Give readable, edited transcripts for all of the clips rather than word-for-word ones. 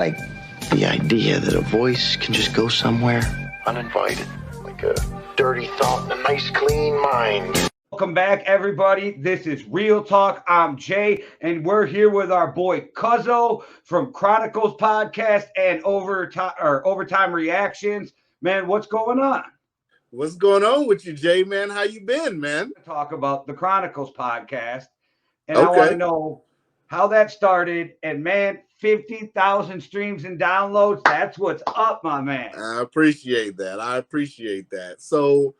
like the idea that a voice can just go somewhere uninvited, like a dirty thought in a nice, clean mind. Welcome back, everybody. This is Real Talk. I'm Jay, and we're here with our boy Cuzzo from Chronicles podcast and OverTime Reactions. Man, what's going on? What's going on with you, Jay, man? How you been, man? Talk about the Chronicles podcast, and Okay. I want to know how that started. And man, 50,000 streams and downloads. That's what's up, my man. I appreciate that. So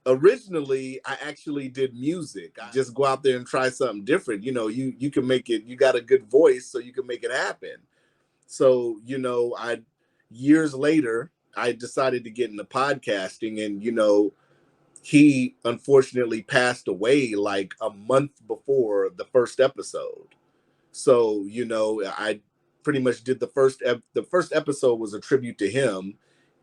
originally, I actually did music. I just go out there and try something different. You know, you can make it. You got a good voice, so you can make it happen. So, you know, years later, I decided to get into podcasting, and, you know, he unfortunately passed away like a month before the first episode. So, you know, I pretty much did the first episode was a tribute to him,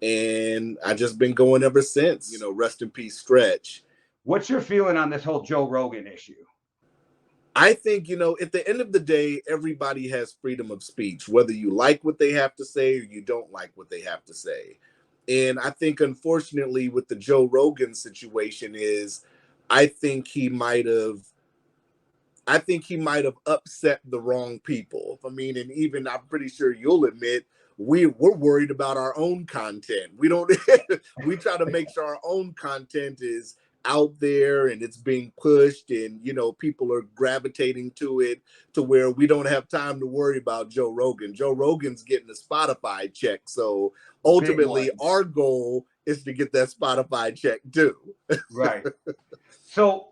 and I just been going ever since. You know, rest in peace, Stretch. What's your feeling on this whole Joe Rogan issue? I think, you know, at the end of the day, everybody has freedom of speech, whether you like what they have to say or you don't like what they have to say. And I think, unfortunately, with the Joe Rogan situation I think he might have upset the wrong people. I mean, and even I'm pretty sure you'll admit we're worried about our own content. We don't we try to make sure our own content is out there and it's being pushed, and, you know, people are gravitating to it to where we don't have time to worry about Joe Rogan. Joe Rogan's getting a Spotify check. So ultimately our goal is to get that Spotify check too. Right. So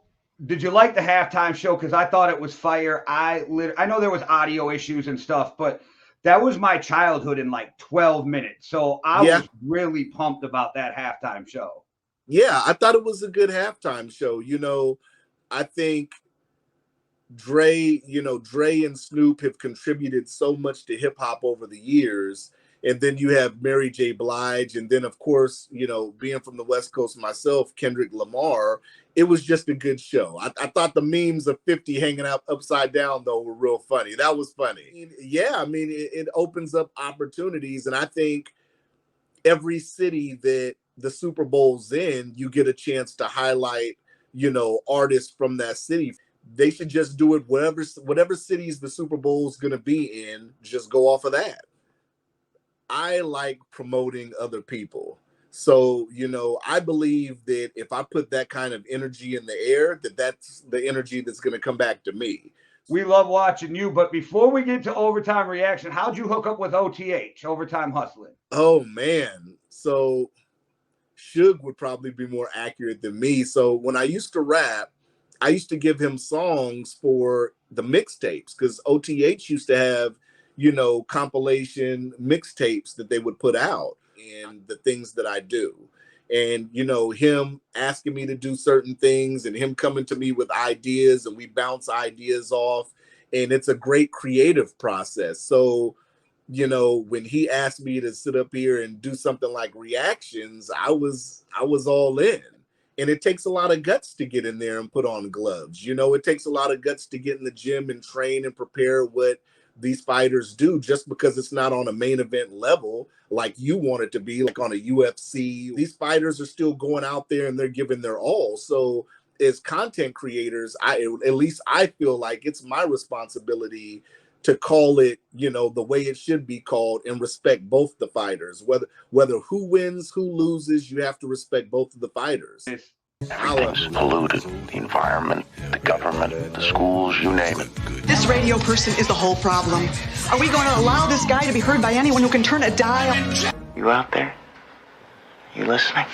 did you like the halftime show? Because I thought it was fire. I know there was audio issues and stuff, but that was my childhood in like 12 minutes. So I was really pumped about that halftime show. Yeah, I thought it was a good halftime show. You know, I think Dre and Snoop have contributed so much to hip hop over the years. And then you have Mary J. Blige. And then, of course, you know, being from the West Coast myself, Kendrick Lamar, it was just a good show. I thought the memes of 50 hanging out upside down, though, were real funny. That was funny. Yeah, I mean, it opens up opportunities. And I think every city that the Super Bowl's in, you get a chance to highlight, you know, artists from that city. They should just do it whatever cities the Super Bowl's going to be in, just go off of that. I like promoting other people. So, you know, I believe that if I put that kind of energy in the air, that's the energy that's going to come back to me. We love watching you. But before we get to OverTime Reaction, how'd you hook up with OTH, Overtime Hustlin? Oh, man. So Suge would probably be more accurate than me. So when I used to rap, I used to give him songs for the mixtapes, because OTH used to have, you know, compilation mixtapes that they would put out and the things that I do. And, you know, him asking me to do certain things and him coming to me with ideas, and we bounce ideas off, and it's a great creative process. So, you know, when he asked me to sit up here and do something like reactions, I was all in. And it takes a lot of guts to get in there and put on gloves. You know, it takes a lot of guts to get in the gym and train and prepare what these fighters do, just because it's not on a main event level like you want it to be, like on a UFC. These fighters are still going out there and they're giving their all. So as content creators, at least I feel like it's my responsibility to call it, you know, the way it should be called, and respect both the fighters. Whether who wins, who loses, you have to respect both of the fighters. Everything's polluted. The environment, the government, the schools, you name it. This radio person is the whole problem. Are we going to allow this guy to be heard by anyone who can turn a dial? You out there? You listening?